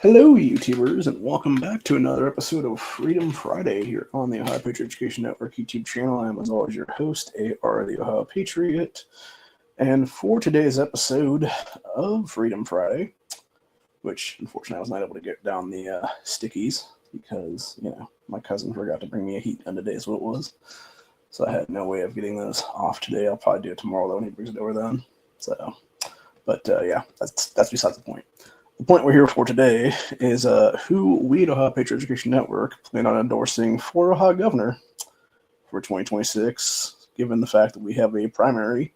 Hello, YouTubers, and welcome back to another episode of Freedom Friday here on the Ohio Patriot Education Network YouTube channel. I am, as always, your host, AR the Ohio Patriot. And for today's episode of Freedom Friday, which unfortunately I was not able to get down the stickies because, my cousin forgot to bring me a heat gun today, is what it was. So I had no way of getting those off today. I'll probably do it tomorrow, though, when he brings it over then. That's besides the point. The point we're here for today is who we at Ohio Patriot Education Network plan on endorsing for Ohio governor for 2026, given the fact that we have a primary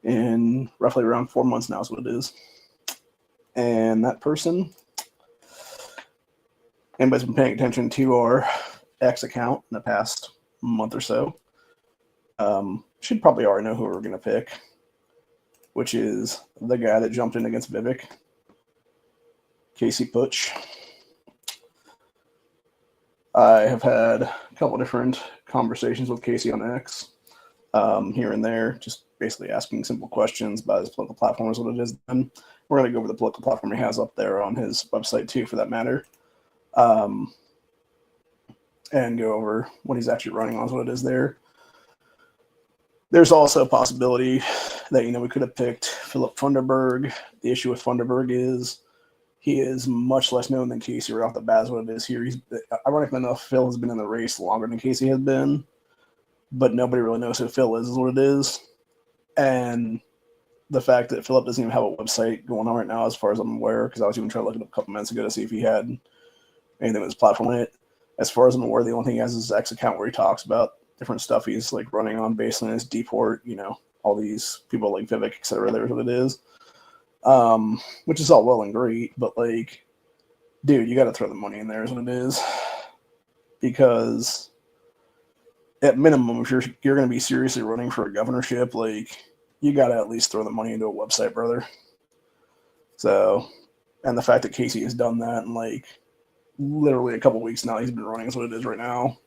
in roughly around 4 months now is what it is. And that person, anybody's been paying attention to our X account in the past month or so, should probably already know who we're going to pick, which is the guy that jumped in against Vivek, Casey Putsch. I have had a couple different conversations with Casey on X, here and there, just basically asking simple questions about his political platform is what it is. And we're going to go over the political platform he has up there on his website too, for that matter, and go over what he's actually running on is what it is there. There's also a possibility that, we could have picked Philip Funderburg. The issue with Funderburg is he is much less known than Casey right off the bat is what it is here. Ironically enough, Phil has been in the race longer than Casey has been, but nobody really knows who Phil is what it is. And the fact that Philip doesn't even have a website going on right now, as far as I'm aware, because I was even trying to look it up a couple minutes ago to see if he had anything with his platform in it. As far as I'm aware, the only thing he has is his X account where he talks about different stuff he's like running on based on his deport, all these people like Vivek, etc. There's what it is. Which is all well and great, but dude, you got to throw the money in there is what it is, because at minimum, if you're going to be seriously running for a governorship, you got to at least throw the money into a website, brother. So, and the fact that Casey has done that in literally a couple weeks now, he's been running is what it is right now,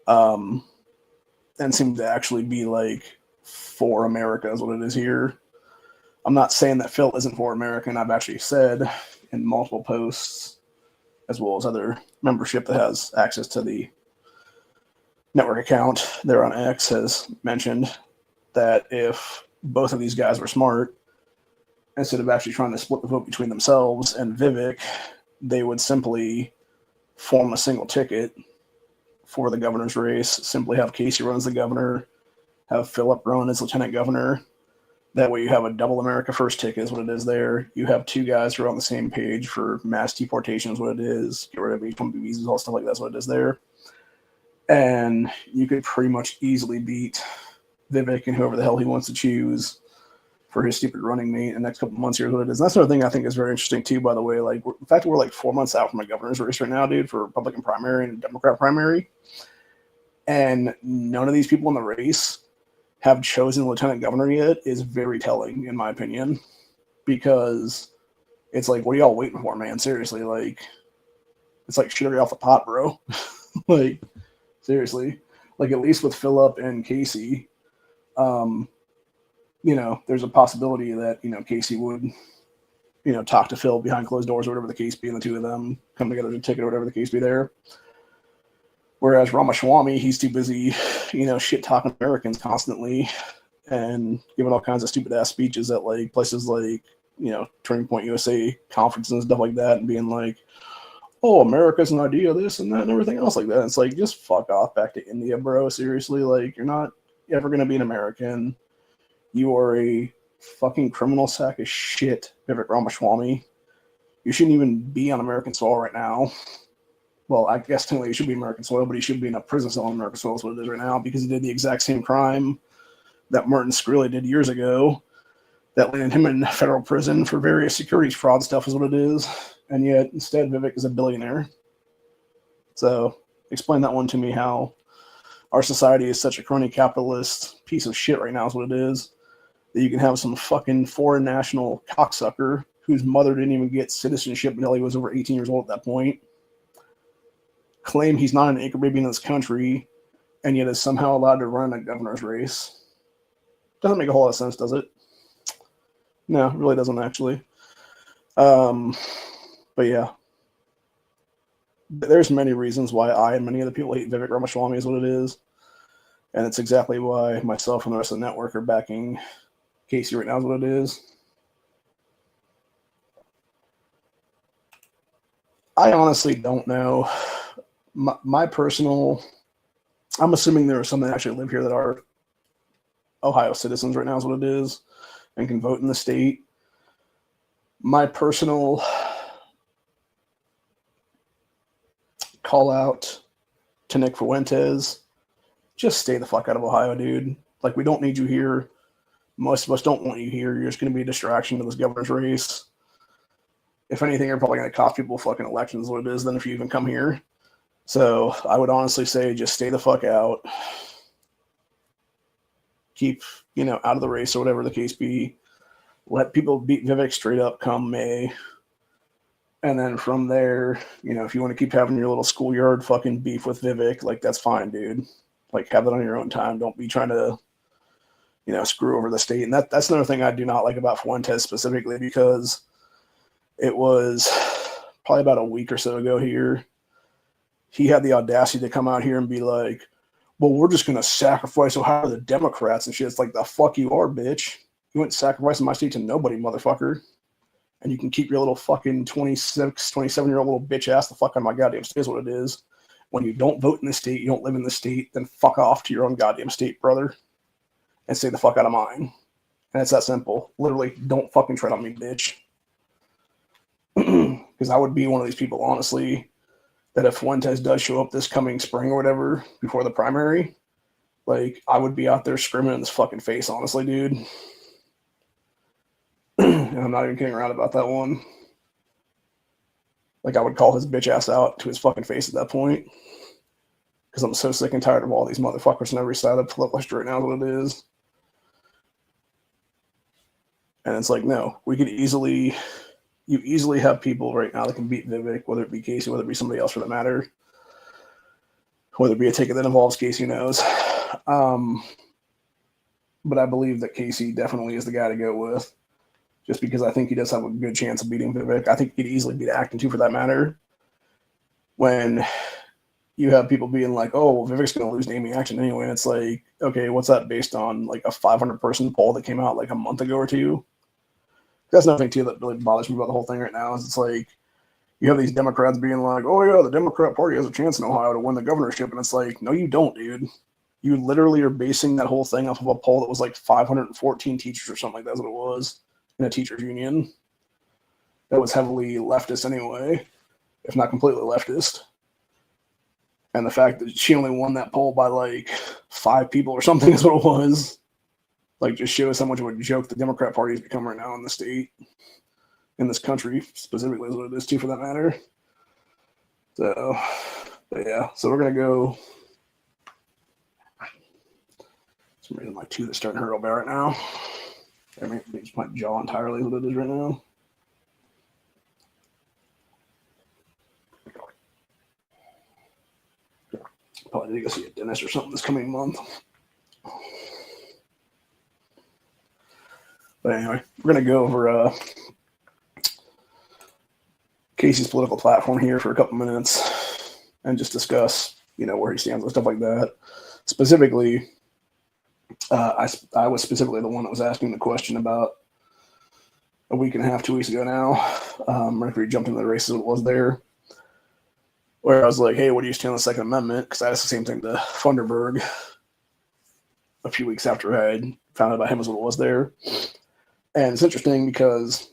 and seems to actually be for America is what it is here. I'm not saying that Phil isn't for America, and I've actually said in multiple posts, as well as other membership that has access to the network account there on X, has mentioned that if both of these guys were smart, instead of actually trying to split the vote between themselves and Vivek, they would simply form a single ticket for the governor's race, simply have Casey run as the governor, have Philip run as lieutenant governor. That way you have a double America First ticket is what it is there. You have two guys who are on the same page for mass deportation is what it is. Get rid of H-1B visas, all stuff like that's what it is there. And you could pretty much easily beat Vivek and whoever the hell he wants to choose for his stupid running mate in the next couple months here is what it is. And that's another thing I think is very interesting too, by the way. The fact that we're 4 months out from a governor's race right now, dude, for Republican primary and Democrat primary. And none of these people in the race have chosen the lieutenant governor yet is very telling, in my opinion, because it's what are y'all waiting for, man? Seriously, it's like sugar off the pot, bro. Seriously, at least with Philip and Casey, there's a possibility that, Casey would, talk to Phil behind closed doors or whatever the case be, and the two of them come together to ticket or whatever the case be there. Whereas Ramaswamy, he's too busy, shit talking Americans constantly and giving all kinds of stupid ass speeches at places Turning Point USA conferences and stuff like that, and being oh, America's an idea, this and that and everything else like that. It's just fuck off back to India, bro. Seriously, you're not ever gonna be an American. You are a fucking criminal sack of shit, Vivek Ramaswamy. You shouldn't even be on American soil right now. Well, I guess technically he should be American soil, but he should be in a prison cell on American soil is what it is right now, because he did the exact same crime that Martin Shkreli did years ago that landed him in federal prison for various securities fraud stuff is what it is. And yet, instead, Vivek is a billionaire. So, explain that one to me, how our society is such a crony capitalist piece of shit right now is what it is, that you can have some fucking foreign national cocksucker whose mother didn't even get citizenship until he was over 18 years old at that point, claim he's not an anchor baby in this country, and yet is somehow allowed to run a governor's race. Doesn't make a whole lot of sense, does it? No, it really doesn't, actually. But yeah, there's many reasons why I and many other people hate Vivek Ramaswamy is what it is. And it's exactly why myself and the rest of the network are backing Casey right now is what it is. I honestly don't know. My personal, I'm assuming there are some that actually live here that are Ohio citizens right now is what it is and can vote in the state. My personal call out to Nick Fuentes, just stay the fuck out of Ohio, dude. Like, we don't need you here. Most of us don't want you here. You're just going to be a distraction to this governor's race. If anything, you're probably going to cost people fucking elections what it is than if you even come here. So I would honestly say just stay the fuck out. Keep, out of the race or whatever the case be. Let people beat Vivek straight up come May. And then from there, if you want to keep having your little schoolyard fucking beef with Vivek, like, that's fine, dude. Like, have it on your own time. Don't be trying to, screw over the state. And that's another thing I do not like about Fuentes specifically, because it was probably about a week or so ago here. He had the audacity to come out here and be like, well, we're just going to sacrifice Ohio to the Democrats and shit. It's like, the fuck you are, bitch. You ain't sacrificing my state to nobody, motherfucker. And you can keep your little fucking 26, 27-year-old little bitch ass the fuck out of my goddamn state is what it is. When you don't vote in the state, you don't live in the state, then fuck off to your own goddamn state, brother. And stay the fuck out of mine. And it's that simple. Literally, don't fucking tread on me, bitch. Because I would be one of these people, honestly, that if Fuentes does show up this coming spring or whatever, before the primary, like, I would be out there screaming in his fucking face, honestly, dude. And I'm not even kidding around about that one. Like, I would call his bitch ass out to his fucking face at that point. Because I'm so sick and tired of all these motherfuckers on every side of the political right now is what it is. And it's like, no, you easily have people right now that can beat Vivek, whether it be Casey, whether it be somebody else for that matter. Whether it be a ticket that involves Casey, who knows. But I believe that Casey definitely is the guy to go with. Just because I think he does have a good chance of beating Vivek. I think he could easily beat Acton too, for that matter. When you have people being like, oh, well, Vivek's going to lose to Amy Acton anyway. And it's like, okay, what's that based on? Like a 500-person poll that came out like a month ago or two? That's nothing too that really bothers me about the whole thing right now. Is it's like, you have these Democrats being like, oh yeah, the Democrat Party has a chance in Ohio to win the governorship. And it's like, no, you don't, dude. You literally are basing that whole thing off of a poll that was like 514 teachers or something like that's what it was. In a teachers union that was heavily leftist anyway, if not completely leftist. And the fact that she only won that poll by like 5 people or something is what it was. Like, just shows how much of a joke the Democrat Party has become right now in the state, in this country specifically is what it is too, for that matter. So, but yeah, so we're gonna go. For some reason, my tooth is starting to hurt real bad right now. I mean, it's my jaw entirely what it is right now. Probably need to go see a dentist or something this coming month. But anyway, we're going to go over Casey's political platform here for a couple minutes and just discuss, where he stands and stuff like that. Specifically, I was specifically the one that was asking the question about a week and a half, 2 weeks ago now, right after he jumped into the races it was there, where I was like, hey, what do you stand on the Second Amendment? Because I asked the same thing to Funderburg a few weeks after I had found out about him as what it was there. And it's interesting because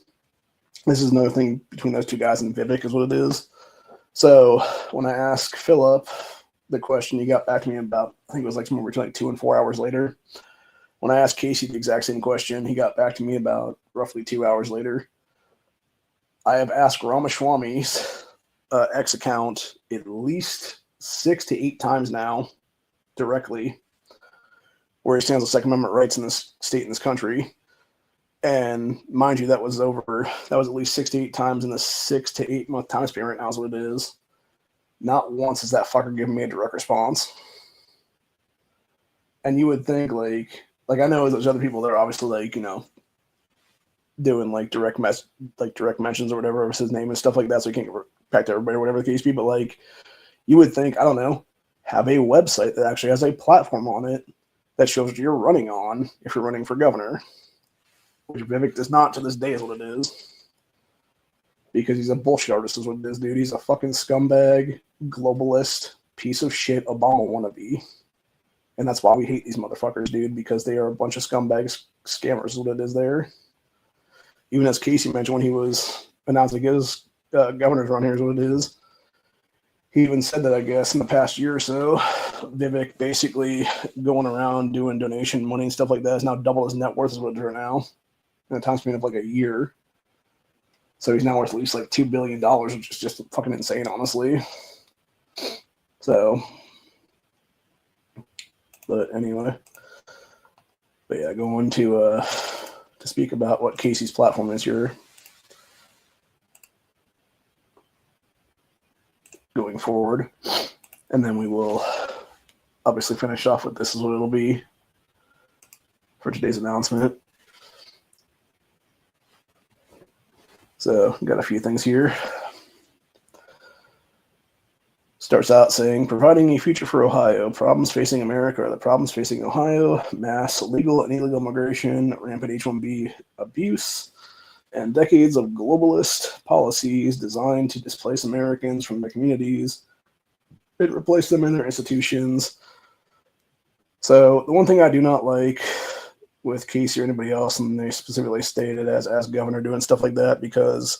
this is another thing between those two guys and Vivek is what it is. So when I asked Philip the question, he got back to me about, I think it was like somewhere between like 2 and 4 hours later. When I asked Casey the exact same question, he got back to me about roughly 2 hours later. I have asked Ramaswamy's X account at least 6 to 8 times now directly where he stands on Second Amendment rights in this state, in this country. And mind you, that was at least 6 to 8 times in the 6 to 8 month time span right now is what it is. Not once has that fucker given me a direct response. And you would think like I know there's other people that are obviously like, doing like direct mentions or whatever of his name and stuff like that, so he can't impact everybody or whatever the case be, but like you would think, I don't know, have a website that actually has a platform on it that shows what you're running on if you're running for governor, which Vivek does not to this day is what it is. Because he's a bullshit artist is what it is, dude. He's a fucking scumbag, globalist, piece of shit, Obama wannabe. And that's why we hate these motherfuckers, dude, because they are a bunch of scumbags, scammers is what it is there. Even as Casey mentioned when he was announcing his governor's run, here's what it is. He even said that, I guess, in the past year or so, Vivek basically going around doing donation money and stuff like that is now double his net worth is what it is right now. In a time span of like a year. So he's now worth at least like $2 billion, which is just fucking insane, honestly. So, but anyway. But yeah, going to speak about what Casey's platform is here. Going forward. And then we will obviously finish off with this is what it'll be for today's announcement. So, got a few things here. Starts out saying, providing a future for Ohio. Problems facing America are the problems facing Ohio. Mass legal and illegal migration, rampant H-1B abuse, and decades of globalist policies designed to displace Americans from their communities and replace them in their institutions. So the one thing I do not like with Casey or anybody else, and they specifically stated as governor doing stuff like that, because,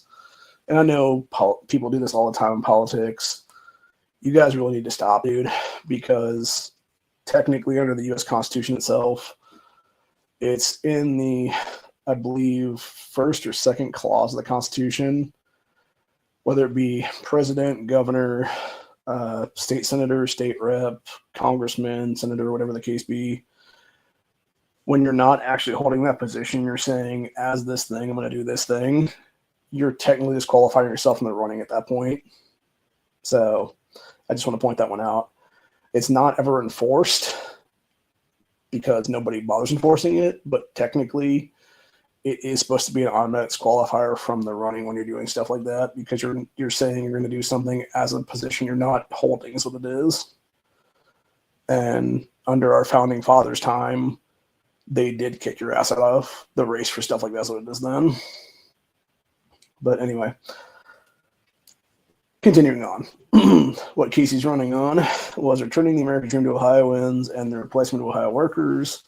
and I know people do this all the time in politics, you guys really need to stop, dude, because technically under the U.S. Constitution itself, it's in the, I believe, first or second clause of the Constitution, whether it be president, governor, state senator, state rep, congressman, senator, whatever the case be, when you're not actually holding that position, you're saying, as this thing, I'm going to do this thing, you're technically disqualifying yourself from the running at that point. So I just want to point that one out. It's not ever enforced because nobody bothers enforcing it, but technically it is supposed to be an automatic disqualifier from the running when you're doing stuff like that, because you're saying you're going to do something as a position you're not holding is what it is. And under our founding fathers' time, they did kick your ass out of the race for stuff like that. That's what it is then. But anyway, continuing on. What Casey's running on was returning the American dream to Ohioans and the replacement of Ohio workers.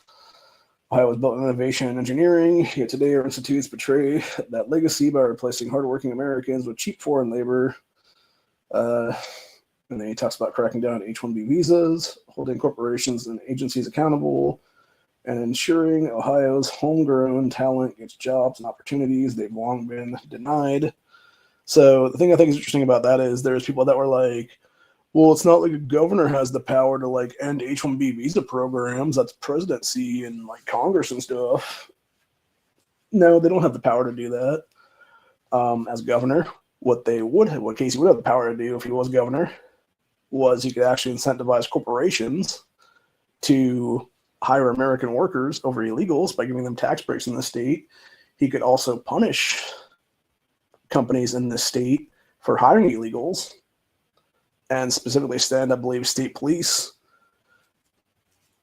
Ohio was built on innovation and engineering, yet today our institutes betray that legacy by replacing hardworking Americans with cheap foreign labor. And then he talks about cracking down on H-1B visas, holding corporations and agencies accountable, and ensuring Ohio's homegrown talent gets jobs and opportunities they've long been denied. So the thing I think is interesting about that is there's people that were like, well, it's not like a governor has the power to like end H-1B visa programs. That's presidency and like Congress and stuff. No, they don't have the power to do that. As governor, what Casey would have the power to do if he was governor was he could actually incentivize corporations to hire American workers over illegals by giving them tax breaks in the state. He could also punish companies in the state for hiring illegals and specifically send, I believe, state police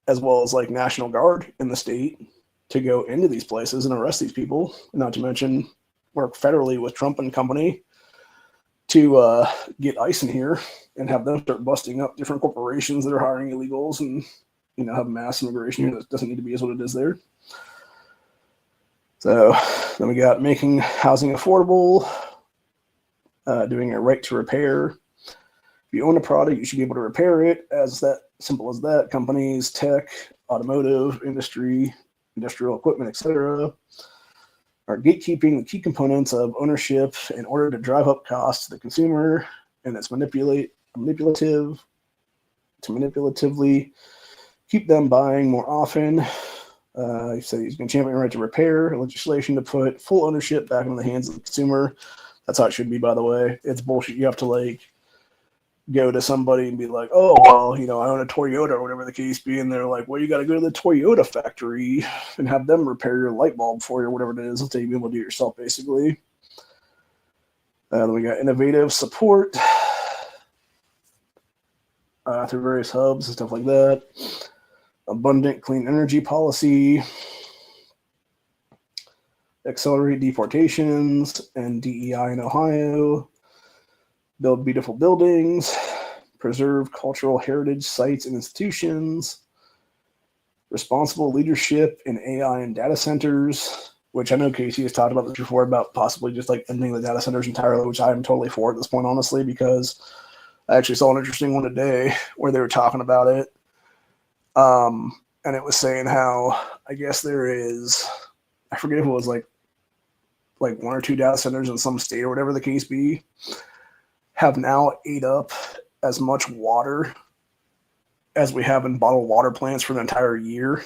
as well as like National Guard in the state to go into these places and arrest these people, not to mention work federally with Trump and company to get ICE in here and have them start busting up different corporations that are hiring illegals and, you know, have mass immigration here that doesn't need to be as what it is there. So then we got making housing affordable, doing a right to repair. If you own a product, you should be able to repair it. As that simple as that. Companies, tech, automotive industry, industrial equipment, etc., are gatekeeping the key components of ownership in order to drive up costs to the consumer, and it's manipulative to manipulatively keep them buying more often. He said he's going to champion right to repair legislation to put full ownership back in the hands of the consumer. That's how it should be, by the way. It's bullshit. You have to like go to somebody and be like, oh, well, you know, I own a Toyota or whatever the case be. And they're like, well, you got to go to the Toyota factory and have them repair your light bulb for you or whatever it is until you be able to do it yourself, basically. Then we got innovative support through various hubs and stuff like that. Abundant clean energy policy. Accelerate deportations and DEI in Ohio. Build beautiful buildings. Preserve cultural heritage sites and institutions. Responsible leadership in AI and data centers, which I know Casey has talked about this before, about possibly just like ending the data centers entirely, which I am totally for at this point, honestly, because I actually saw an interesting one today where they were talking about it. And it was saying how, I guess there is, I forget if it was like 1 or 2 data centers in some state or whatever the case be, have now ate up as much water as we have in bottled water plants for an entire year.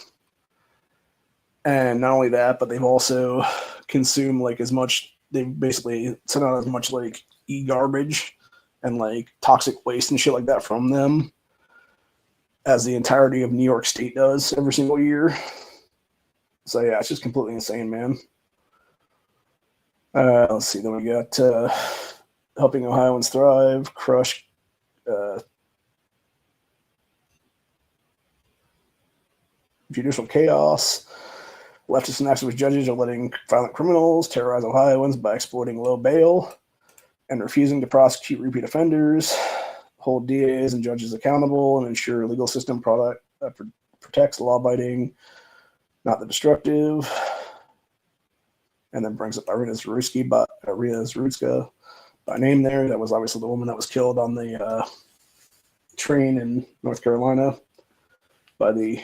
And not only that, but they've also consumed like as much, they've basically sent out as much like e-garbage and like toxic waste and shit like that from them as the entirety of New York State does every single year. So yeah, it's just completely insane, man. Let's see, then we got helping Ohioans thrive, crush judicial chaos. Leftist and activist judges are letting violent criminals terrorize Ohioans by exploiting low bail and refusing to prosecute repeat offenders, hold DAs and judges accountable, and ensure a legal system protects the law-abiding, not the destructive. And then brings up Irina Zrutska by name there. That was obviously the woman that was killed on the train in North Carolina by the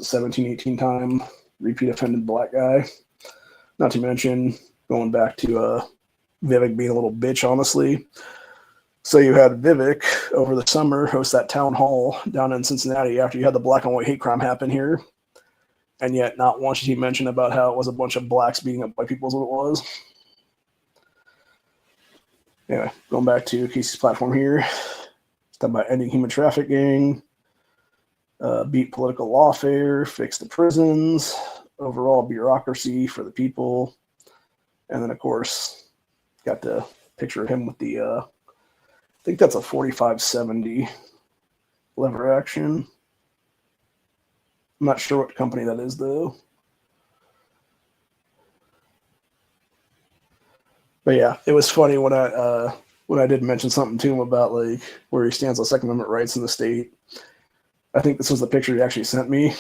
17, 18 time repeat offended black guy. Not to mention going back to Vivek being a little bitch, honestly. So you had Vivek over the summer host that town hall down in Cincinnati after you had the black and white hate crime happen here. And yet not once did he mention about how it was a bunch of blacks beating up white people is what it was. Anyway, going back to Casey's platform here. It's talking about ending human trafficking, beat political lawfare, fix the prisons, overall bureaucracy for the people. And then, of course, got the picture of him with the, I think that's a 4570 lever action. I'm not sure what company that is, though. But yeah, it was funny when I did mention something to him about like where he stands on Second Amendment rights in the state. I think this was the picture he actually sent me,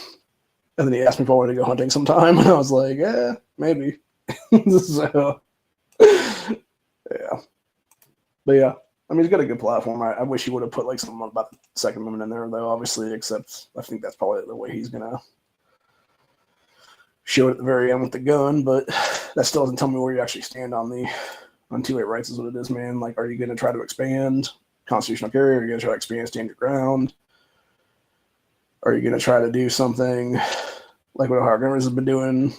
and then he asked me if I wanted to go hunting sometime, and I was like, yeah, maybe. So yeah, but yeah, I mean, he's got a good platform. I wish he would have put like something about the Second Amendment in there, though. Obviously, except I think that's probably the way he's gonna show it at the very end with the gun. But that still doesn't tell me where you actually stand on 2A rights. Is what it is, man. Like, are you going to try to expand constitutional carry? Are you going to try to expand stand your ground? Are you going to try to do something like what Ohio governors have been doing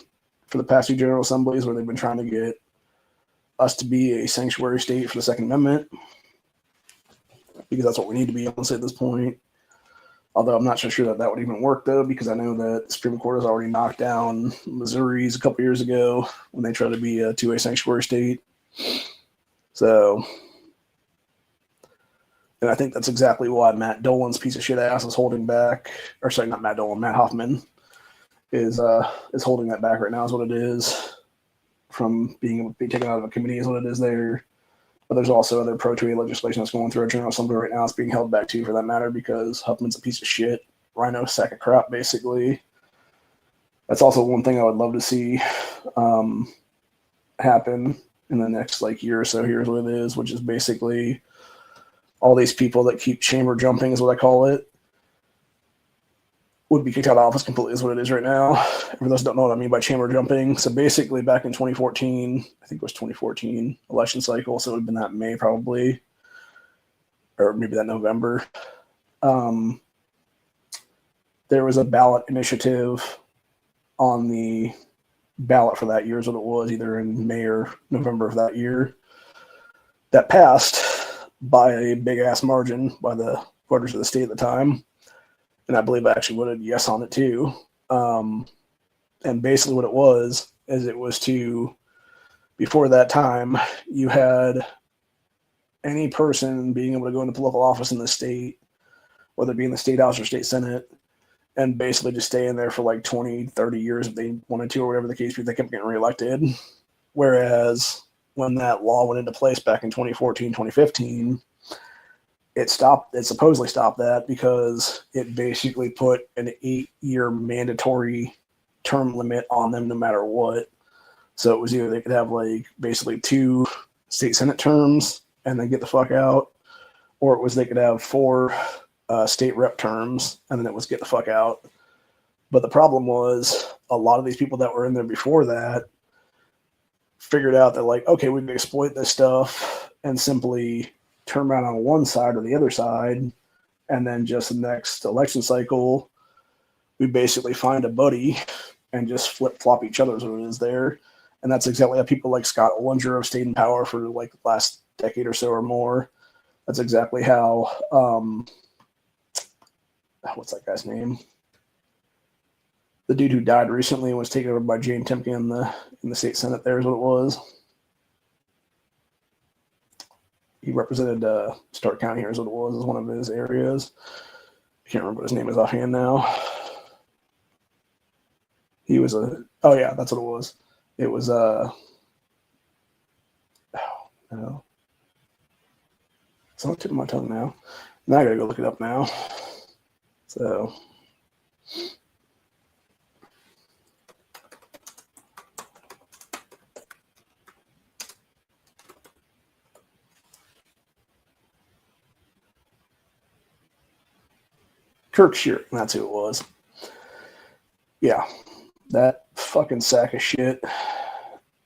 for the past 2 general assemblies, where they've been trying to get us to be a sanctuary state for the Second Amendment? Because that's what we need to be, honestly, at this point. Although I'm not so sure that would even work, though, because I know that the Supreme Court has already knocked down Missouri's a couple years ago when they tried to be a 2A sanctuary state. So, and I think that's exactly why Matt Dolan's piece of shit ass is holding back, or sorry, not Matt Dolan, Matt Hoffman is holding that back right now, is what it is, from being able to be taken out of a committee, is what it is there. But there's also other pro-2A legislation that's going through our General Assembly right now. It's being held back too, for that matter, because Huffman's a piece of shit. Rhino sack of crap, basically. That's also one thing I would love to see happen in the next year or so. Here's what it is, which is basically all these people that keep chamber jumping, is what I call it, would be kicked out of office completely, is what it is right now. For those who don't know what I mean by chamber jumping, so basically back in 2014, I think it was 2014 election cycle, so it would have been that May probably, or maybe that November. There was a ballot initiative on the ballot for that year, is what it was, either in May or November of that year, that passed by a big ass margin by the voters of the state at the time. And I believe I actually voted yes on it too. And basically what it was is it was to, before that time, you had any person being able to go into political office in the state, whether it be in the state house or state senate, and basically just stay in there for like 20, 30 years if they wanted to, or whatever the case be, they kept getting reelected. Whereas when that law went into place back in 2014, 2015, it supposedly stopped that because it basically put an 8-year mandatory term limit on them no matter what. So it was either they could have like basically 2 state senate terms and then get the fuck out, or it was they could have 4 state rep terms and then it was get the fuck out. But the problem was a lot of these people that were in there before that figured out that like, okay, we can exploit this stuff and simply turn around on one side or the other side, and then just the next election cycle, we basically find a buddy and just flip-flop each other's what it is there. And that's exactly how people like Scott Ollinger have stayed in power for like the last decade or so or more. That's exactly how, what's that guy's name? The dude who died recently was taken over by Jane Temke in the state senate. There is what it was. He represented Stark County here is what it was, as one of his areas. I can't remember what his name is offhand now. He was oh yeah, that's what it was. It was oh no. It's on the tip of my tongue now. Now I gotta go look it up now. So Kirkshire, that's who it was. Yeah, that fucking sack of shit.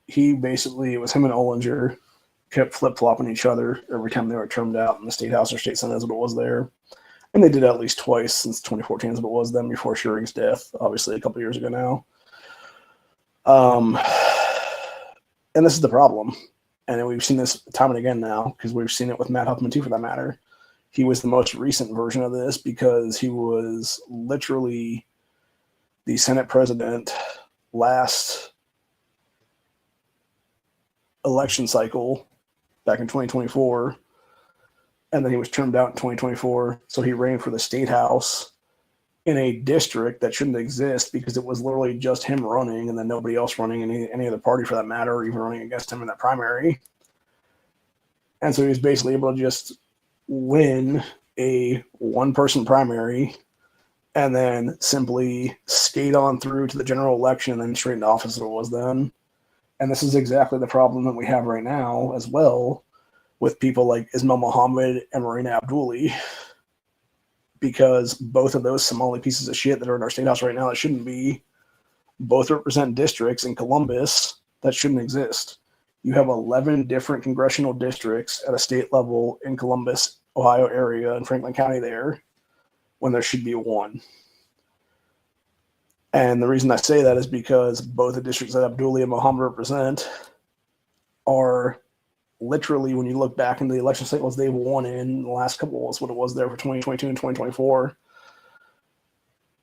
He basically, it was him and Ollinger kept flip-flopping each other every time they were termed out in the state house or state senate, as what it was there. And they did it at least twice since 2014, as what it was then before Shearing's death, obviously a couple years ago now. And this is the problem. And we've seen this time and again now, because we've seen it with Matt Huffman too, for that matter. He was the most recent version of this because he was literally the Senate president last election cycle back in 2024. And then he was termed out in 2024. So he ran for the state house in a district that shouldn't exist because it was literally just him running and then nobody else running in any other party for that matter, or even running against him in that primary. And so he was basically able to just win a one-person primary and then simply skate on through to the general election and then straight into office as it was then. And this is exactly the problem that we have right now as well with people like Ismail Muhammad and Marina Abduli, because both of those Somali pieces of shit that are in our state house right now that shouldn't be, both represent districts in Columbus that shouldn't exist. You have 11 different congressional districts at a state level in Columbus, Ohio area and Franklin County there, when there should be 1. And the reason I say that is because both the districts that Abduli and Muhammad represent are literally, when you look back into the election cycles they've won in the last couple, was what it was there for 2022 and 2024.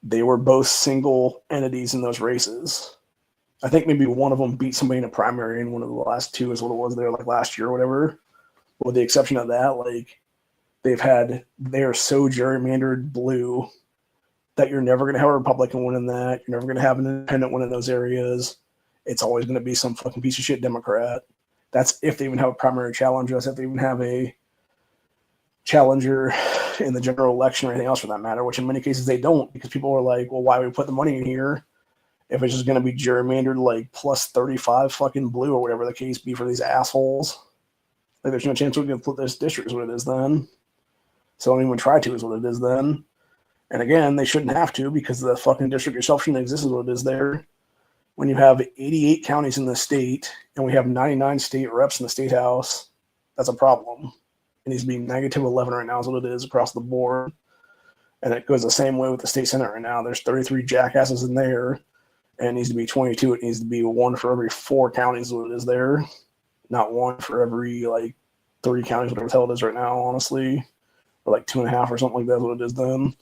They were both single entities in those races. I think maybe one of them beat somebody in a primary in one of the last 2 is what it was there, like last year or whatever. With the exception of that, like they're so gerrymandered blue that you're never going to have a Republican win in that. You're never going to have an independent win in those areas. It's always going to be some fucking piece of shit Democrat. That's if they even have a primary challenger. That's if they even have a challenger in the general election or anything else for that matter, which in many cases they don't, because people are like, well, why would we put the money in here if it's just going to be gerrymandered like plus 35 fucking blue or whatever the case be for these assholes? Like, there's no chance we're going to flip this district is what it is then. So don't even try to is what it is then. And again, they shouldn't have to, because the fucking district yourself shouldn't exist is what it is there. When you have 88 counties in the state and we have 99 state reps in the state house, that's a problem. It needs to be negative 11 right now is what it is across the board. And it goes the same way with the state senate right now. There's 33 jackasses in there, and it needs to be 22. It needs to be 1 for every 4 counties is what it is there. Not 1 for every like 3 counties, whatever the hell it is right now, honestly. Or like 2.5 or something like that is what it is then.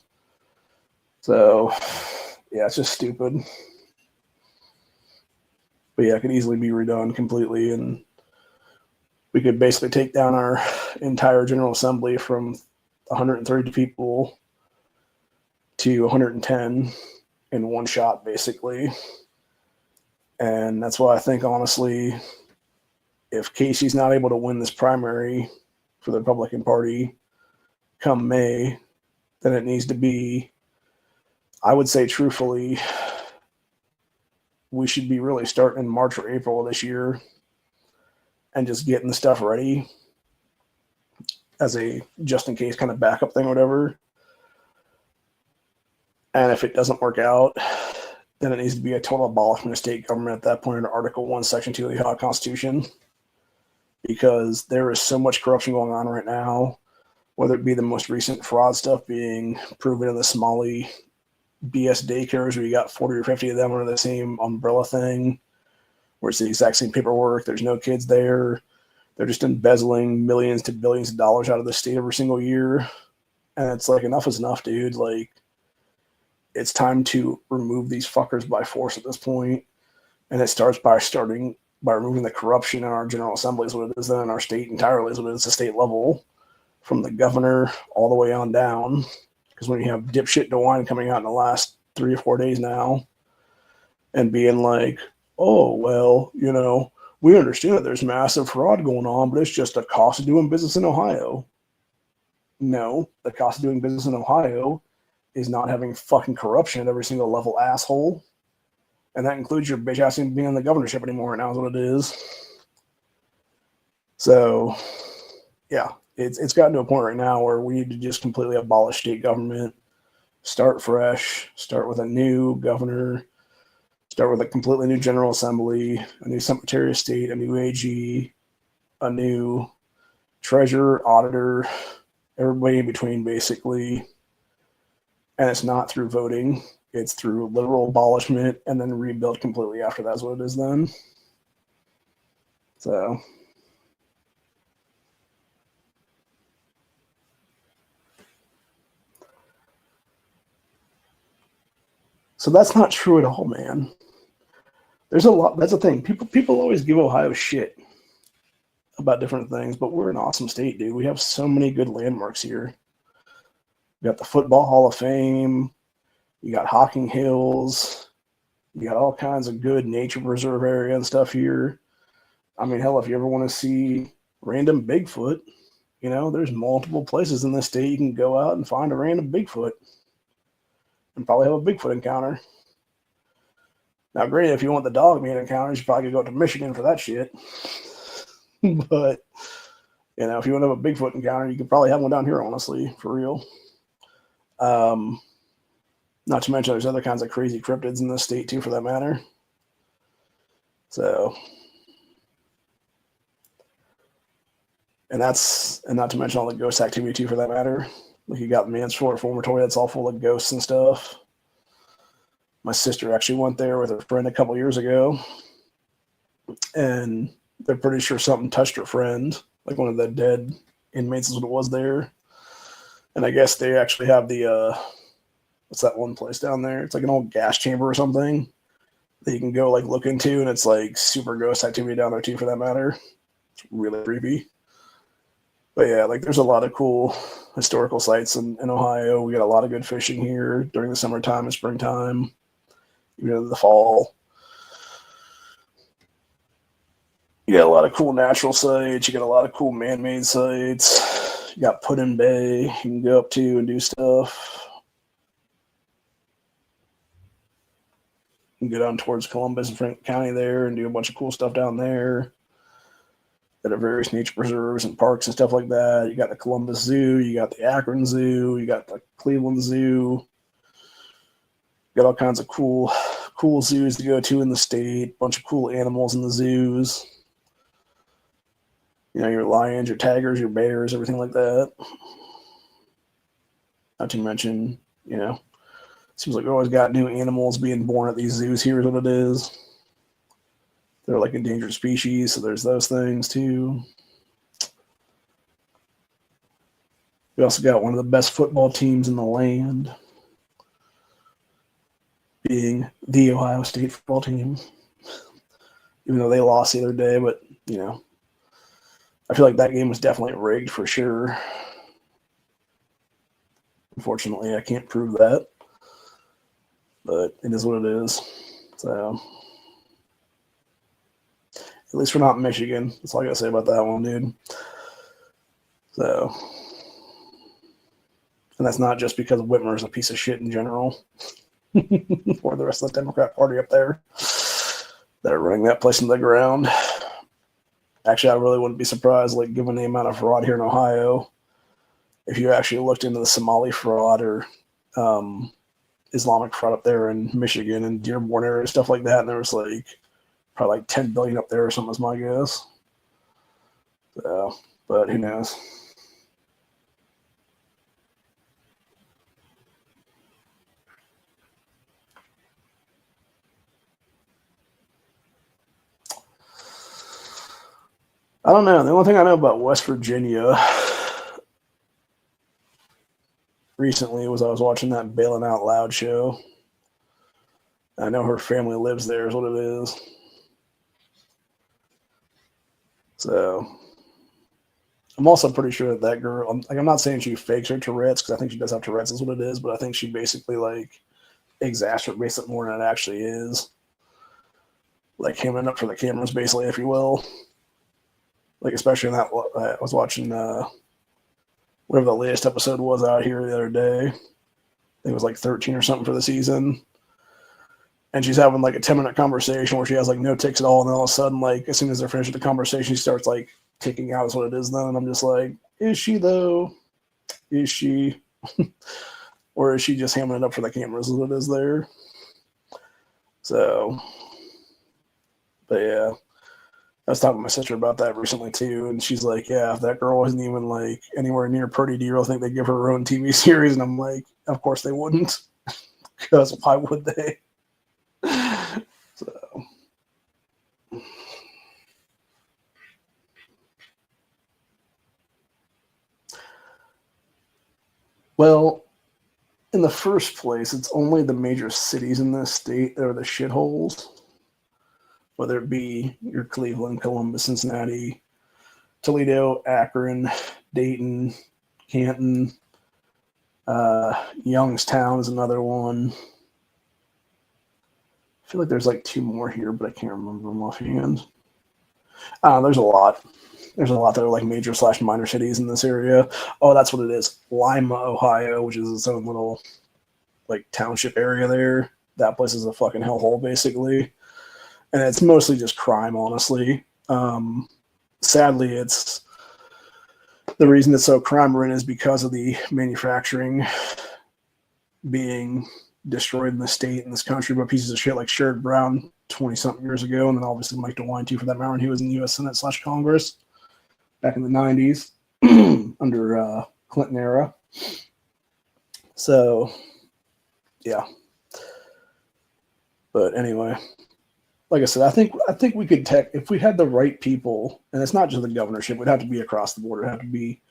So, yeah, it's just stupid. But yeah, it could easily be redone completely. And we could basically take down our entire General Assembly from 130 people to 110 in one shot, basically. And that's why I think, honestly, if Casey's not able to win this primary for the Republican Party come May, then it needs to be, I would say truthfully, we should be really starting in March or April of this year and just getting the stuff ready as a just in case kind of backup thing or whatever. And if it doesn't work out, then it needs to be a total abolishment of state government at that point under Article 1, Section 2 of the Ohio Constitution, because there is so much corruption going on right now, whether it be the most recent fraud stuff being proven in the Somali BS daycares where you got 40 or 50 of them under the same umbrella thing, where it's the exact same paperwork. There's no kids there. They're just embezzling millions to billions of dollars out of the state every single year. And it's like, enough is enough, dude. Like, it's time to remove these fuckers by force at this point. And it starts by removing the corruption in our General Assembly is what it is, then in our state entirely is what it is, the state level, from the governor all the way on down. Because when you have dipshit DeWine coming out in the last 3 or 4 days now and being like, oh, well, you know, we understand that there's massive fraud going on, but it's just a cost of doing business in Ohio. No, the cost of doing business in Ohio is not having fucking corruption at every single level, asshole. And that includes your bitch ass being in the governorship anymore right now is what it is. So, yeah, it's gotten to a point right now where we need to just completely abolish state government, start fresh, start with a new governor, start with a completely new General Assembly, a new Secretary of State, a new AG, a new treasurer, auditor, everybody in between, basically. And it's not through voting. It's through literal abolishment and then rebuild completely after that's what it is then. So, that's not true at all, man. There's a lot. That's the thing. People always give Ohio shit about different things, but we're an awesome state, dude. We have so many good landmarks here. You got the Football Hall of Fame. You got Hocking Hills. You got all kinds of good nature preserve area and stuff here. I mean, hell, if you ever want to see random Bigfoot, you know, there's multiple places in this state you can go out and find a random Bigfoot and probably have a Bigfoot encounter. Now, granted, if you want the dog man encounters, you probably could go to Michigan for that shit. But, you know, if you want to have a Bigfoot encounter, you could probably have one down here, honestly, for real. Not to mention there's other kinds of crazy cryptids in this state, too, for that matter. So, and not to mention all the ghost activity, too, for that matter. Like, you got the Mansfield Reformatory that's all full of ghosts and stuff. My sister actually went there with her friend a couple years ago, and they're pretty sure something touched her friend, like one of the dead inmates is what it was there. And I guess they actually have the, what's that one place down there? It's like an old gas chamber or something that you can go like look into, and it's like super ghost activity down there too, for that matter. It's really creepy. But yeah, like there's a lot of cool historical sites in Ohio. We got a lot of good fishing here during the summertime and springtime, even in the fall. You got a lot of cool natural sites. You got a lot of cool man-made sites. You got Puddin Bay you can go up to and do stuff. You can go down towards Columbus and Franklin County there and do a bunch of cool stuff down there. That are various nature preserves and parks and stuff like that. You got the Columbus Zoo, you got the Akron Zoo, you got the Cleveland Zoo. You got all kinds of cool zoos to go to in the state. Bunch of cool animals in the zoos. You know, your lions, your tigers, your bears, everything like that. Not to mention, you know, seems like we always got new animals being born at these zoos here is what it is. They're like endangered species, so there's those things too. We also got one of the best football teams in the land, being the Ohio State football team. Even though they lost the other day, but, you know, I feel like that game was definitely rigged for sure. Unfortunately, I can't prove that, but it is what it is. So, at least we're not in Michigan. That's all I gotta say about that one, dude. So, and that's not just because Whitmer is a piece of shit in general, or the rest of the Democrat Party up there that are running that place into the ground. Actually, I really wouldn't be surprised, like, given the amount of fraud here in Ohio, if you actually looked into the Somali fraud or Islamic fraud up there in Michigan and Dearborn area, stuff like that, and there was like probably like 10 billion up there or something is my guess. So, but who knows? I don't know. The only thing I know about West Virginia recently was I was watching that Bailing Out Loud show. I know her family lives there, is what it is. So I'm also pretty sure that that girl, I'm not saying she fakes her Tourette's because I think she does have Tourette's, is what it is, but I think she basically like exacerbates it more than it actually is. Like hamming up for the cameras, basically, if you will. Like, especially in that, I was watching whatever the latest episode was out here the other day. I think it was like 13 or something for the season. And she's having like a 10-minute conversation where she has like no ticks at all. And then all of a sudden, like, as soon as they're finished with the conversation, she starts like ticking out, is what it is then. And I'm just like, is she though? Is she? Or is she just hamming it up for the cameras, is what it is there? So, but yeah. I was talking to my sister about that recently too, and she's like, "Yeah, if that girl wasn't even like anywhere near pretty, do you really think they'd give her her own TV series?" And I'm like, "Of course they wouldn't, because why would they?" So, well, in the first place, it's only the major cities in this state that are the shitholes, whether it be your Cleveland, Columbus, Cincinnati, Toledo, Akron, Dayton, Canton, Youngstown is another one. I feel like there's like two more here, but I can't remember them offhand. There's a lot. There's a lot that are like major / minor cities in this area. Oh, that's what it is. Lima, Ohio, which is its own little like township area there. That place is a fucking hellhole, basically. And it's mostly just crime, honestly. Sadly, it's the reason it's so crime-ridden is because of the manufacturing being destroyed in the state and this country by pieces of shit like Sherrod Brown 20-something years ago, and then obviously Mike DeWine, too, for that matter, when he was in the U.S. Senate / Congress back in the 90s under Clinton era. So, yeah. But anyway, like I said, I think we could if we had the right people, and it's not just the governorship, it would have to be across the board. It would have to be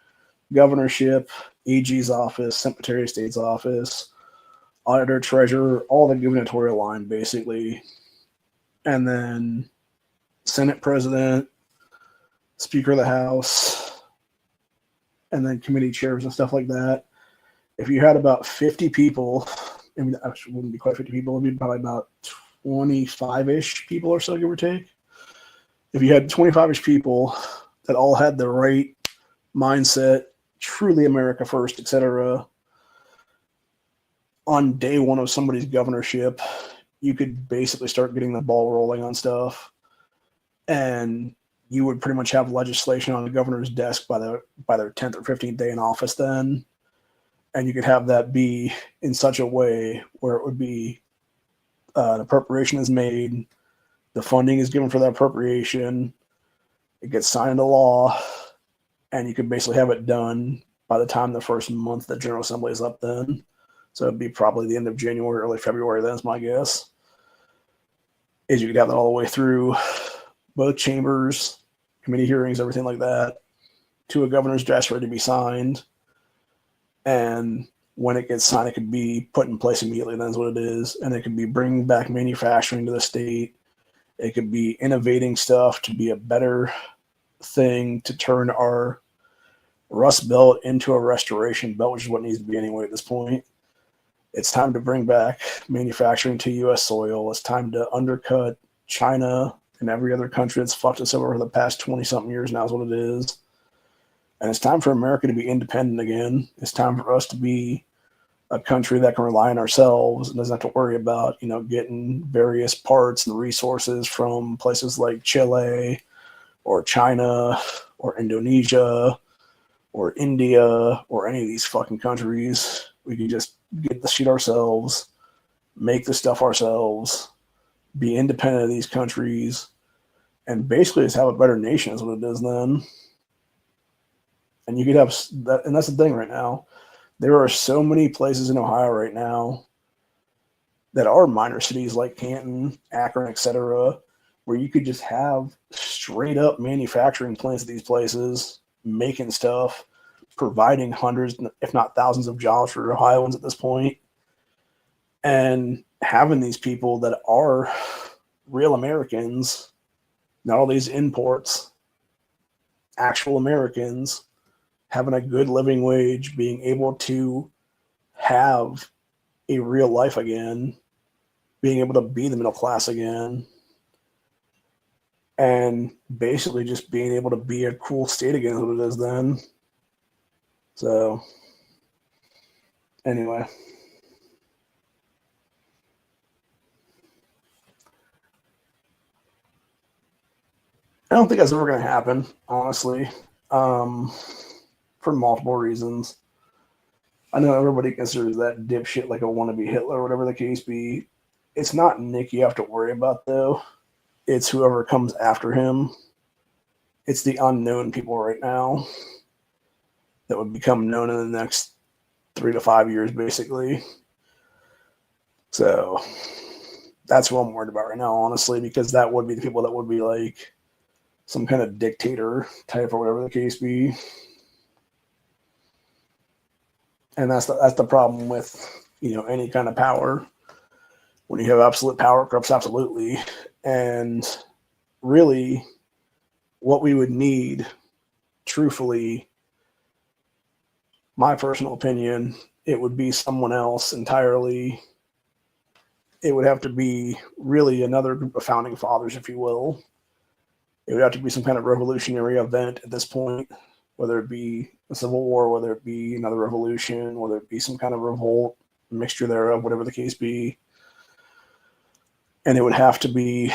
governorship, AG's office, Secretary of State's office, auditor, treasurer, all the gubernatorial line, basically. And then Senate president, Speaker of the House, and then committee chairs and stuff like that. If you had about 50 people, I mean, actually wouldn't be quite 50 people, it would be probably about 25-ish people or so, give or take. If you had 25-ish people that all had the right mindset, truly America first, etc., on day one of somebody's governorship, you could basically start getting the ball rolling on stuff, and you would pretty much have legislation on the governor's desk by their 10th or 15th day in office then, and you could have that be in such a way where it would be an appropriation is made, the funding is given for that appropriation, it gets signed into law, and you could basically have it done by the time the first month the General Assembly is up then. So it'd be probably the end of January, early February, that's my guess. Is you could have that all the way through both chambers, committee hearings, everything like that, to a governor's desk ready to be signed. And when it gets signed, it could be put in place immediately. That's what it is. And it could be bringing back manufacturing to the state. It could be innovating stuff to be a better thing to turn our Rust Belt into a restoration belt, which is what needs to be anyway at this point. It's time to bring back manufacturing to U.S. soil. It's time to undercut China and every other country that's fucked us over for the past 20-something years now is what it is. And it's time for America to be independent again. It's time for us to be a country that can rely on ourselves and doesn't have to worry about, getting various parts and resources from places like Chile or China or Indonesia or India or any of these fucking countries. We can just get the shit ourselves, make the stuff ourselves, be independent of these countries, and basically just have a better nation is what it is then. And you could have that, and that's the thing right now. There are so many places in Ohio right now that are minor cities like Canton, Akron, etc., where you could just have straight up manufacturing plants at these places, making stuff, providing hundreds, if not thousands of jobs for Ohioans at this point, and having these people that are real Americans, not all these imports, actual Americans, having a good living wage, being able to have a real life again, being able to be the middle class again, and basically just being able to be a cool state again is what it is then. So, anyway. I don't think that's ever going to happen, honestly, for multiple reasons. I know everybody considers that dipshit like a wannabe Hitler or whatever the case be. It's not Nick you have to worry about, though. It's whoever comes after him. It's the unknown people right now that would become known in the next 3 to 5 years, basically. So that's what I'm worried about right now, honestly, because that would be the people that would be like some kind of dictator type or whatever the case be. And that's the problem with, any kind of power. When you have absolute power, it corrupts absolutely. And really, what we would need, truthfully, my personal opinion, it would be someone else entirely. It would have to be really another group of founding fathers, if you will. It would have to be some kind of revolutionary event at this point, whether it be a civil war, whether it be another revolution, whether it be some kind of revolt, mixture thereof, whatever the case be. And it would have to be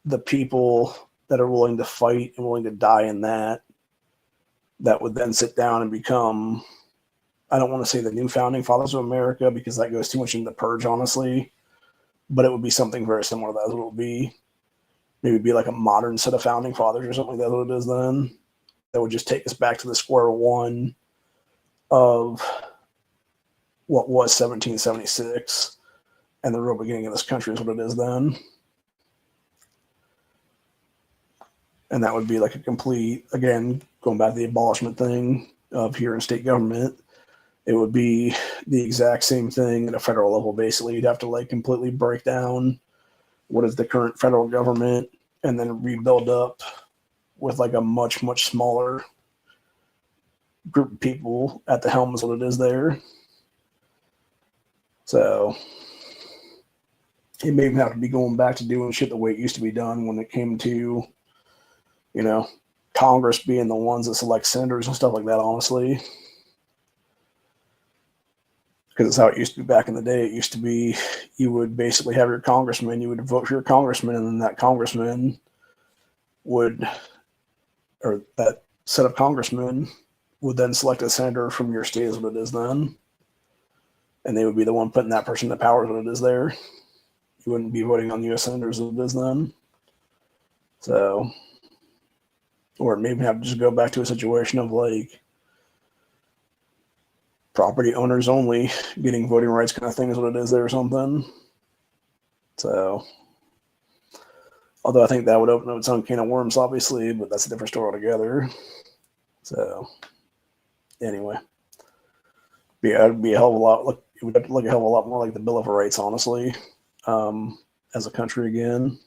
the people that are willing to fight and willing to die in that would then sit down and become, I don't want to say the new founding fathers of America because that goes too much into the purge, honestly, but it would be something very similar to that. It would be maybe be like a modern set of founding fathers or something like that. What it is then that would just take us back to the square one of what was 1776 and the real beginning of this country is what it is then. And that would be like a complete, again, going back to the abolishment thing of here in state government, it would be the exact same thing at a federal level. Basically, you'd have to like completely break down what is the current federal government and then rebuild up with like a much, much smaller group of people at the helm is what it is there. So it may even have to be going back to doing shit the way it used to be done when it came to, Congress being the ones that select senators and stuff like that, honestly. Because it's how it used to be back in the day. It used to be you would basically have your congressman, you would vote for your congressman, and then that congressman would, or that set of congressmen would then select a senator from your state is what it is then. And they would be the one putting that person in power is what it is there. You wouldn't be voting on U.S. senators as it is then. So, or maybe have to just go back to a situation of like property owners only getting voting rights kind of thing is what it is there or something. So, although I think that would open up its own can of worms, obviously, but that's a different story altogether. So, anyway, yeah, it'd be a hell of a lot. It would have to look a hell of a lot more like the Bill of Rights, honestly, as a country again.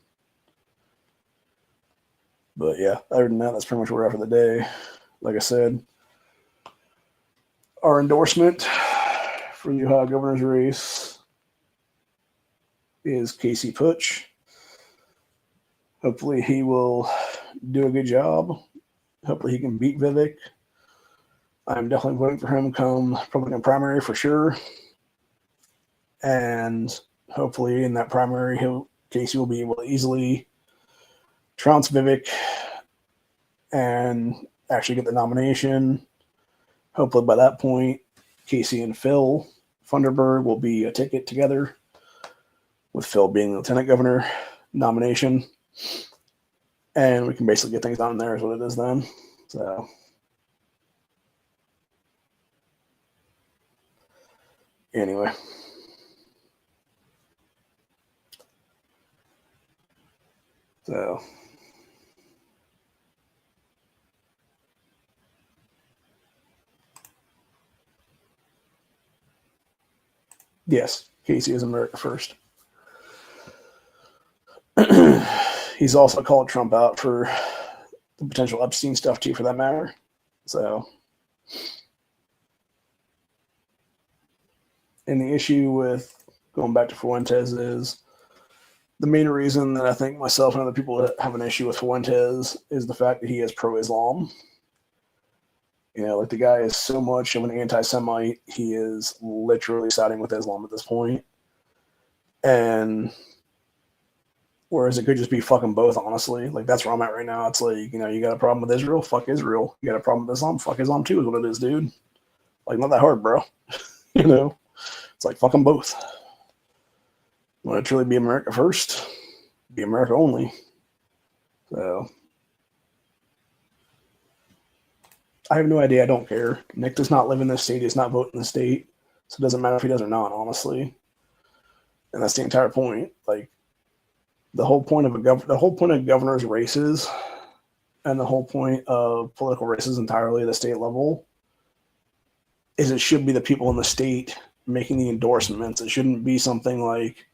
But yeah, other than that, that's pretty much where we're at for the day. Like I said, our endorsement for the Ohio governor's race is Casey Putsch. Hopefully he will do a good job. Hopefully he can beat Vivek. I'm definitely voting for him come Republican primary for sure. And hopefully in that primary, Casey will be able to easily trounce Vivek and actually get the nomination. Hopefully by that point, Casey and Phil Funderburg will be a ticket together, with Phil being the lieutenant governor nomination. And we can basically get things done there is what it is then. So anyway. So yes, Casey is America first. He's also called Trump out for the potential Epstein stuff too, for that matter. So, and the issue with going back to Fuentes is the main reason that I think myself and other people that have an issue with Fuentes is the fact that he is pro-Islam. You know, like the guy is so much of an anti-Semite, he is literally siding with Islam at this point. And whereas it could just be fucking both, honestly. Like, that's where I'm at right now. It's like, you know, you got a problem with Israel? Fuck Israel. You got a problem with Islam? Fuck Islam too, is what it is, dude. Like, not that hard, bro. You know? It's like, fuck them both. Want to truly be America first? Be America only. So, I have no idea. I don't care. Nick does not live in this state. He does not vote in the state. So it doesn't matter if he does or not, honestly. And that's the entire point. Like, the whole point of governor's races and the whole point of political races entirely at the state level is it should be the people in the state making the endorsements. It shouldn't be something like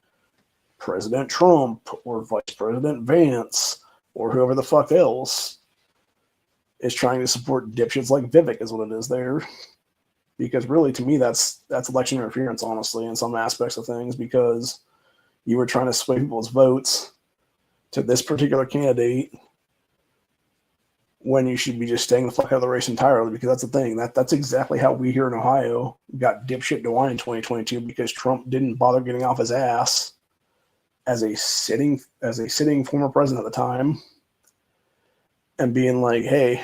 President Trump or Vice President Vance or whoever the fuck else is trying to support dipshits like Vivek is what it is there. Because really, to me, that's election interference, honestly, in some aspects of things, because you were trying to sway people's votes to this particular candidate when you should be just staying the fuck out of the race entirely, because that's the thing. That's exactly how we here in Ohio got dipshit DeWine in 2022, because Trump didn't bother getting off his ass as a sitting former president at the time and being like, hey,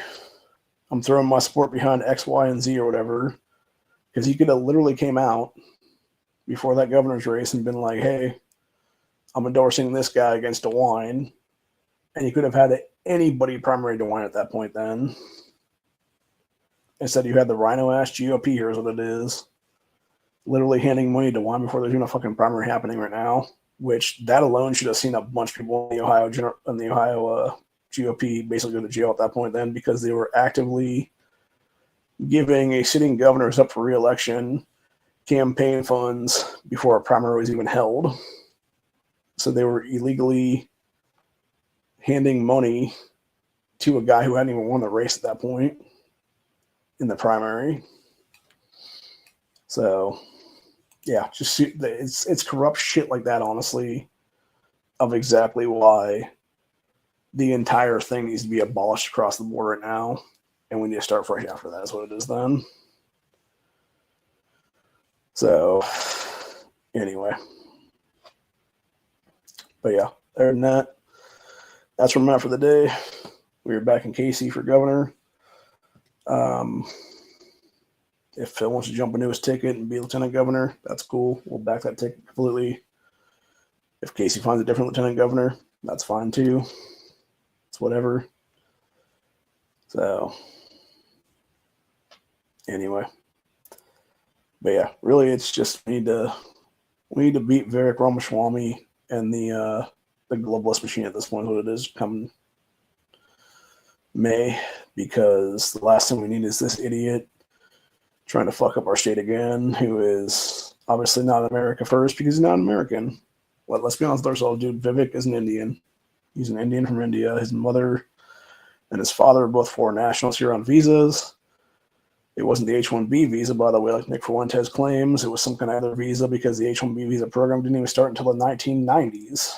I'm throwing my support behind X, Y, and Z or whatever, because he could have literally came out before that governor's race and been like, hey, I'm endorsing this guy against DeWine. And you could have had anybody primary DeWine at that point then. Instead, you had the rhino-ass GOP, here's what it is. Literally handing money to DeWine before there's even a fucking primary happening right now, which that alone should have seen a bunch of people in the Ohio GOP basically go to jail at that point then, because they were actively giving a sitting governor who's up for re-election campaign funds before a primary was even held. So they were illegally handing money to a guy who hadn't even won the race at that point in the primary. So, yeah, just it's corrupt shit like that, honestly, of exactly why the entire thing needs to be abolished across the board right now, and we need to start fresh after that is what it is then. So, anyway. But yeah, other than that, that's where I'm at for the day. We are back in Casey for governor. If Phil wants to jump into his ticket and be lieutenant governor, that's cool. We'll back that ticket completely. If Casey finds a different lieutenant governor, that's fine too. It's whatever. So, anyway. But yeah, really, it's just we need to beat Vivek Ramaswamy and the globalist machine at this point, what it is come May, because the last thing we need is this idiot trying to fuck up our state again, who is obviously not America first because he's not American. Let's be honest with ourselves, dude. Vivek is an Indian. He's an Indian from India. His mother and his father were both foreign nationals here on visas. It wasn't the H-1B visa, by the way, like Nick Fuentes claims. It was some kind of other visa because the H-1B visa program didn't even start until the 1990s.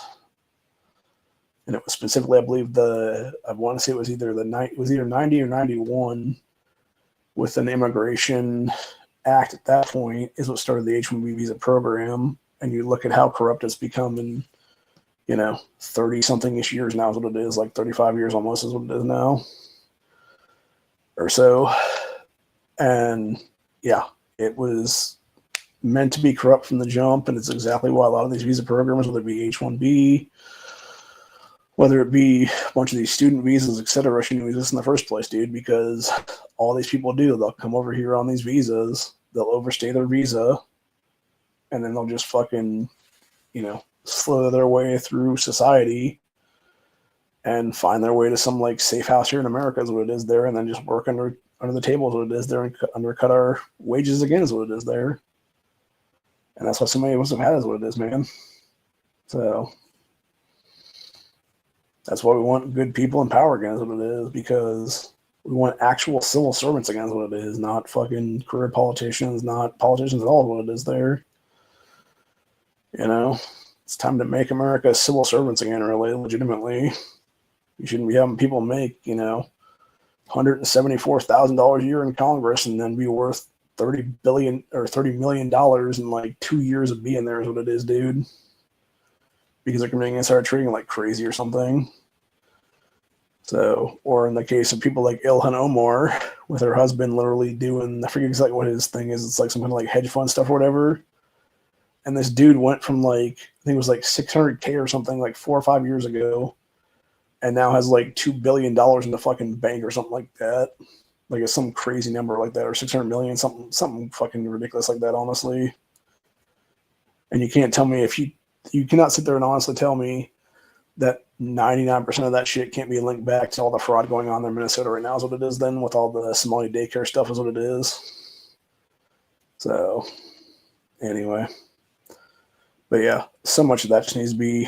And it was specifically, I believe, I want to say it was either 90 or 91 with an immigration act at that point is what started the H-1B visa program. And you look at how corrupt it's become in, 30-something-ish years now is what it is, like 35 years almost is what it is now. Or so. And, yeah, it was meant to be corrupt from the jump, and it's exactly why a lot of these visa programs, whether it be H-1B, whether it be a bunch of these student visas, etc., shouldn't exist in the first place, dude, because all these people do, they'll come over here on these visas, they'll overstay their visa, and then they'll just fucking, slither their way through society and find their way to some, like, safe house here in America is what it is there, and then just work under the table is what it is there and undercut our wages again is what it is there. And that's what so many of us have had is what it is, man. So that's why we want good people in power again is what it is, because we want actual civil servants again is what it is, not fucking career politicians, not politicians at all is what it is there. It's time to make America civil servants again, really, legitimately. You shouldn't be having people make, $174,000 a year in Congress and then be worth $30 million in like 2 years of being there is what it is, dude. Because they're committing insider trading like crazy or something. So, or in the case of people like Ilhan Omar, with her husband literally doing, I forget exactly what his thing is. It's like some kind of like hedge fund stuff or whatever. And this dude went from like, I think it was like 600K or something like 4 or 5 years ago, and now has like $2 billion in the fucking bank or something like that. Like it's some crazy number like that, or 600 million, something fucking ridiculous like that, honestly. And you can't tell me you cannot sit there and honestly tell me that 99% of that shit can't be linked back to all the fraud going on there in Minnesota right now is what it is then, with all the Somali daycare stuff is what it is. So, anyway. But yeah, so much of that just needs to be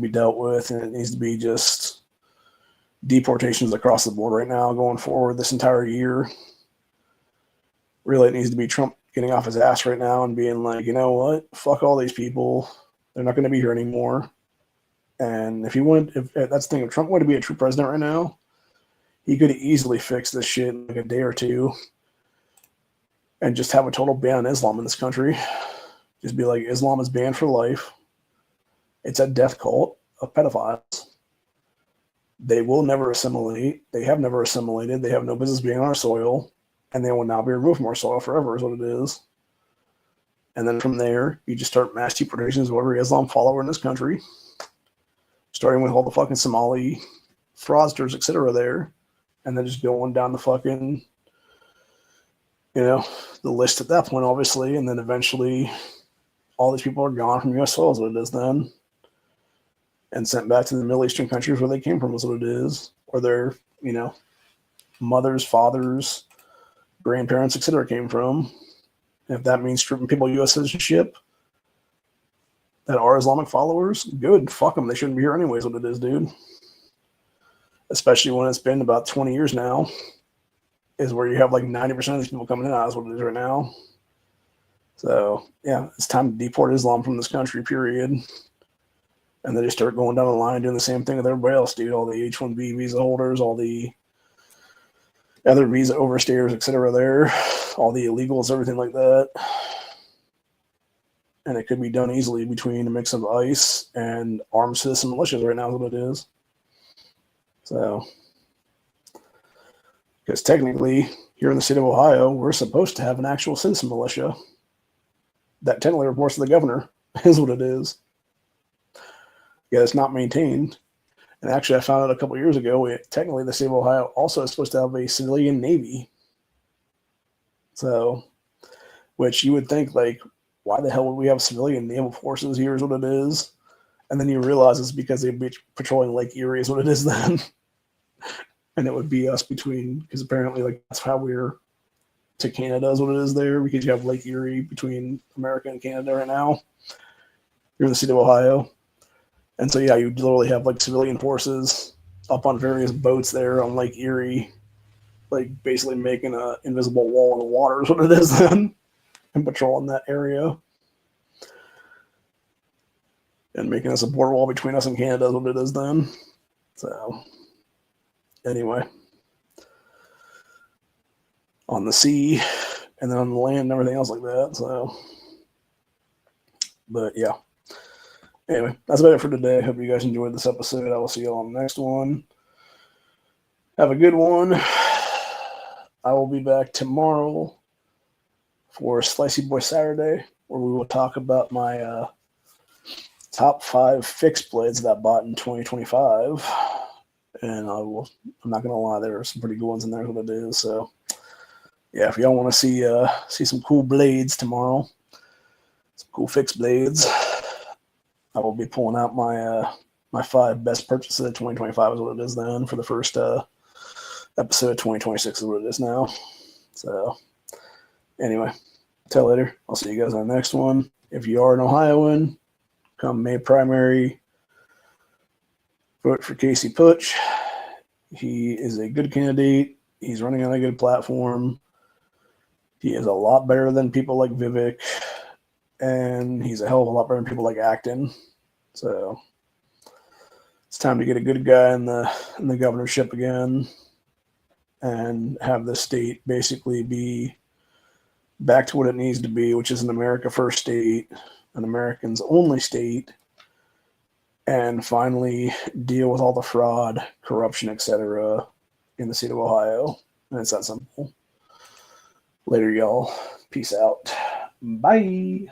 dealt with, and it needs to be just deportations across the board right now going forward this entire year. Really, it needs to be Trump getting off his ass right now and being like, you know what, fuck all these people. They're not going to be here anymore. And if that's the thing, if Trump wanted to be a true president right now, he could easily fix this shit in like a day or two and just have a total ban on Islam in this country. Just be like, Islam is banned for life. It's a death cult of pedophiles. They will never assimilate. They have never assimilated. They have no business being on our soil. And they will now be removed from our soil forever is what it is. And then from there, you just start mass deportations of every Islam follower in this country. Starting with all the fucking Somali fraudsters, etc. there. And then just going down the fucking, the list at that point, obviously. And then eventually all these people are gone from U.S. soil is what it is then. And sent back to the Middle Eastern countries where they came from is what it is. Or their, mothers, fathers, grandparents, etc. came from. And if that means stripping people of U.S. citizenship that are Islamic followers, good. Fuck them. They shouldn't be here anyways, what it is, dude. Especially when it's been about 20 years now, is where you have like 90% of these people coming in. That's what it is right now. So, yeah, it's time to deport Islam from this country, period. And they just start going down the line doing the same thing with everybody else, dude. All the H-1B visa holders, all the other visa overstayers, etc. there, all the illegals, everything like that. And it could be done easily between a mix of ICE and armed citizen militias right now is what it is. So, because technically, here in the state of Ohio, we're supposed to have an actual citizen militia that technically reports to the governor, is what it is. Yeah, it's not maintained. And actually, I found out a couple of years ago, technically the state of Ohio also is supposed to have a civilian navy. So, which you would think, like, why the hell would we have civilian naval forces here is what it is. And then you realize it's because they'd be patrolling Lake Erie is what it is then. And it would be us because apparently, like, that's how we're to Canada is what it is there, because you have Lake Erie between America and Canada right now. You're in the state of Ohio. And so, yeah, you literally have like civilian forces up on various boats there on Lake Erie, like basically making an invisible wall in the water is what it is then, and patrolling that area. And making us a border wall between us and Canada is what it is then. So, anyway. On the sea, and then on the land and everything else like that. So, but yeah. Anyway, that's about it for today. Hope you guys enjoyed this episode. I will see you all on the next one. Have a good one. I will be back tomorrow for Slicey Boy Saturday, where we will talk about my top 5 fixed blades that I bought in 2025. And I'm not going to lie, there are some pretty good ones in there, is what it is. So, yeah, if y'all want to see some cool blades tomorrow, some cool fixed blades, I will be pulling out my 5 best purchases of 2025 is what it is then for the first episode of 2026 is what it is now. So, anyway, till later. I'll see you guys on the next one. If you are an Ohioan, come May primary, vote for Casey Putsch. He is a good candidate. He's running on a good platform. He is a lot better than people like Vivek, and he's a hell of a lot better than people like Acton. So it's time to get a good guy in the governorship again and have the state basically be back to what it needs to be, which is an America First state, an Americans only state, and finally deal with all the fraud, corruption, etc. in the state of Ohio. And it's that simple. Later, y'all. Peace out. Bye.